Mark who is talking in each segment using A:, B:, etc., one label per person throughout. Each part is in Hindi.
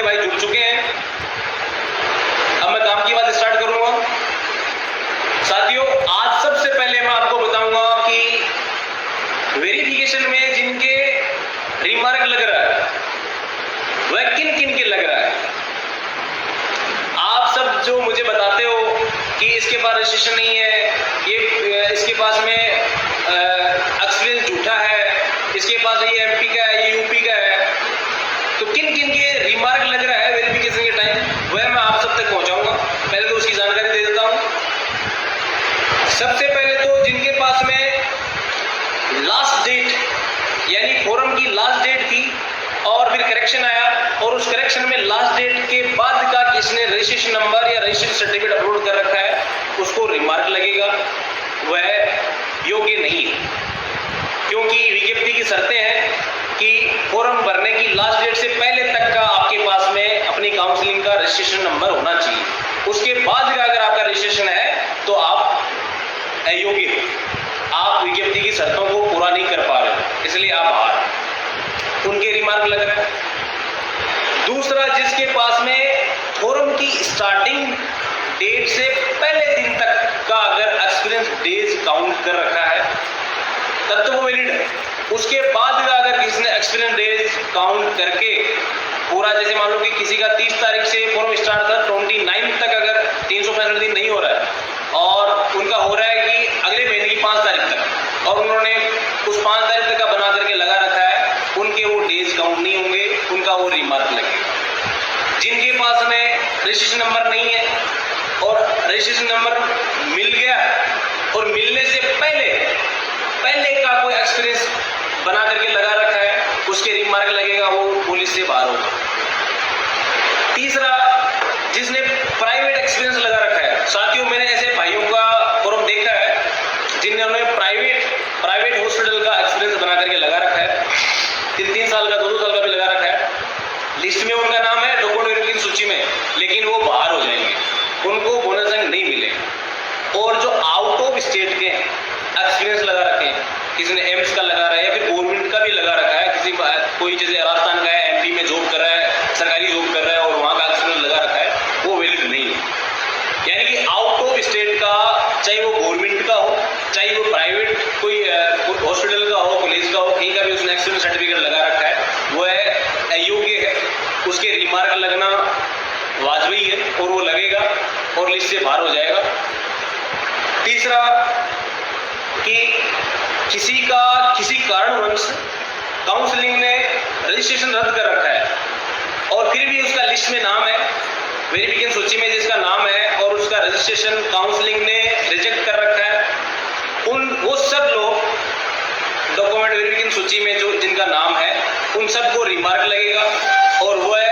A: भाई जुड़ चुके हैं। अब मैं काम की बात स्टार्ट करूंगा। साथियों, आज सबसे पहले मैं आपको बताऊंगा कि वेरिफिकेशन में जिनके रिमार्क लग रहा है वह किन किन के लग रहा है। आप सब जो मुझे बताते हो कि इसके पास रजिस्ट्रेशन नहीं है, ये इसके पास में एक्सपीरियंस झूठा है, इसके पास ये एमपी का है, ये यूपी का है, तो किन किन के रिमार्क लग रहा है वेरिफिकेशन के टाइम, वह मैं आप सब तक पहुंचाऊंगा। पहले तो उसकी जानकारी दे देता हूं। सबसे पहले तो जिनके पास में लास्ट डेट यानी फॉर्म की लास्ट डेट थी और फिर करेक्शन आया और उस करेक्शन में लास्ट डेट के बाद का किसने रजिस्ट्रेशन नंबर या रजिस्ट्रेशन सर्टिफिकेट अपलोड कर रखा है उसको रिमार्क लगेगा, वह योग्य नहीं है। क्योंकि विज्ञप्ति की शर्तें हैं कि फॉर्म भरने की लास्ट डेट से पहले तक का आपके पास में अपनी काउंसलिंग का रजिस्ट्रेशन नंबर होना चाहिए। उसके बाद का अगर आपका रजिस्ट्रेशन है तो आप अयोग्य हो, आप विज्ञप्ति की शर्तों को पूरा नहीं कर पा रहे, इसलिए आप बाहर। उनके रिमार्क लग रहा है। दूसरा, जिसके पास में फॉर्म की स्टार्टिंग डेट से पहले दिन तक का अगर एक्सपीरियंस डेज काउंट कर रखा है तब तो वो वैलिड है। उसके बाद का अगर किसी ने एक्सपीरियंस डेज काउंट करके पूरा, जैसे मान लो कि किसी का 30 तारीख से फॉर्म स्टार्ट था, 29 तक अगर 365 दिन नहीं हो रहा है और उनका हो रहा है कि अगले महीने की 5 तारीख तक, और उन्होंने उस 5 तारीख तक का बना करके लगा रखा है, उनके वो डेज काउंट नहीं होंगे, उनका वो रिमार्क लगेगा। जिनके पास में रजिस्ट्रेशन नंबर नहीं है और रजिस्ट्रेशन नंबर मिल गया और मिलने से पहले का कोई एक्सपीरियंस बना करके लगा रखा है, उसके रिमार्क लगेगा, वो पुलिस से बाहर होगा। तीसरा, जिसने प्राइवेट एक्सपीरियंस लगा रखा है। साथियों, मैंने ऐसे भाइयों का फॉर्म देखा है जिन्होंने प्राइवेट हॉस्पिटल का एक्सपीरियंस बना करके लगा रखा है, 3 साल का, 2 साल का भी लगा रखा है। लिस्ट में उनका नाम है, डॉक्यूमेंट वेरिफिकेशन सूची में, लेकिन वो बाहर हो जाएंगे, उनको बोनस अंक नहीं मिलेगा। और जो आउट ऑफ स्टेट के एक्सपीरियंस लगा रखे हैं, किसी ने एम्स का लगा रहा है या फिर गवर्नमेंट का भी लगा रखा है, किसी कोई जैसे राजस्थान का है, एमपी में जॉब कर रहा है, सरकारी जॉब कर रहा है और वहाँ का एक्सपीरियंस लगा रखा है, वो वैलिड नहीं है। यानी कि आउट ऑफ स्टेट का, चाहे वो गवर्नमेंट का हो, चाहे वो प्राइवेट कोई हॉस्पिटल का हो, कॉलेज का हो, कहीं का भी उसने एक्सपीरियंस सर्टिफिकेट लगा रखा है, वह अयोग्य है, उसके रिमार्क लगना वाजबी है और वो लगेगा और लिस्ट से बाहर हो जाएगा। तीसरा, कि किसी कारणवश काउंसलिंग ने रजिस्ट्रेशन रद्द कर रखा है और फिर भी उसका लिस्ट में नाम है, वेरिफिकेशन सूची में जिसका नाम है और उसका रजिस्ट्रेशन काउंसलिंग ने रिजेक्ट कर रखा है, वो सब लोग डॉक्यूमेंट वेरिफिकेशन सूची में जो जिनका नाम है उन सबको रिमार्क लगेगा और वह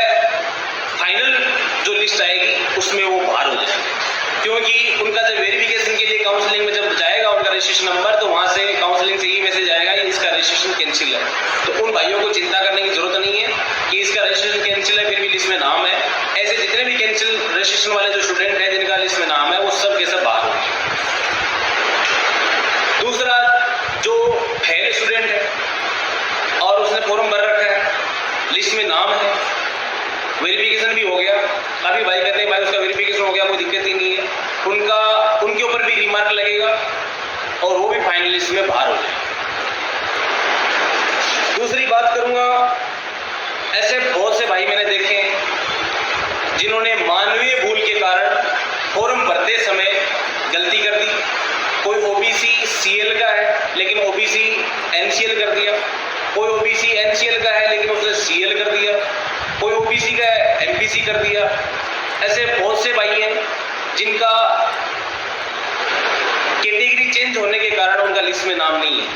A: फाइनल जो लिस्ट आएगी उसमें वो बाहर हो जाएगा। क्योंकि उनका जब वेरिफिकेशन के लिए काउंसलिंग में जब जाएगा उनका रजिस्ट्रेशन नंबर, तो वहां से काउंसलिंग से ही मैसेज आएगा कि इसका रजिस्ट्रेशन कैंसिल है। तो उन भाइयों को चिंता करने की जरूरत नहीं है कि इसका रजिस्ट्रेशन कैंसिल है फिर भी लिस्ट में नाम है। ऐसे जितने भी कैंसिल रजिस्ट्रेशन वाले जो स्टूडेंट हैं जिनका लिस्ट में नाम है वो सब के सब बाहर होंगे। दूसरा, जो फेल स्टूडेंट है और उसने फॉर्म भर रखा है, लिस्ट में नाम है, वेरिफिकेशन भी हो गया, काफी भाई कहते हैं भाई उसका वेरिफिकेशन हो गया, कोई दिक्कत ही नहीं है, उनके ऊपर भी रिमार्क लगेगा और वो भी फाइनल लिस्ट में बाहर हो जाएगा। दूसरी बात करूंगा, ऐसे बहुत से भाई मैंने देखे हैं जिन्होंने मानवीय भूल के कारण फॉर्म भरते समय गलती कर दी। कोई ओबीसी सीएल का है लेकिन ओबीसी एनसीएल कर दिया, कोई ओबीसी एनसीएल का है लेकिन उसने सीएल कर दिया, कोई ओबीसी का है एमपीसी कर दिया। ऐसे बहुत से भाई हैं जिनका कैटेगरी चेंज होने के कारण उनका लिस्ट में नाम नहीं है।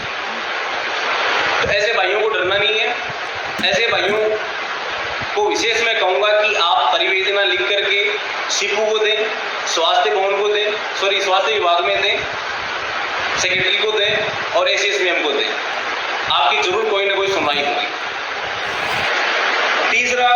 A: तो ऐसे भाइयों को डरना नहीं है। ऐसे भाइयों को विशेष मैं कहूंगा कि आप परिवेदना लिख करके सीपू को दें, स्वास्थ्य भवन को दें, स्वास्थ्य विभाग में दें, सेक्रेटरी को दें और एसएसएम को दें, आपकी जरूर कोई ना कोई सुनवाई होगी। तीसरा,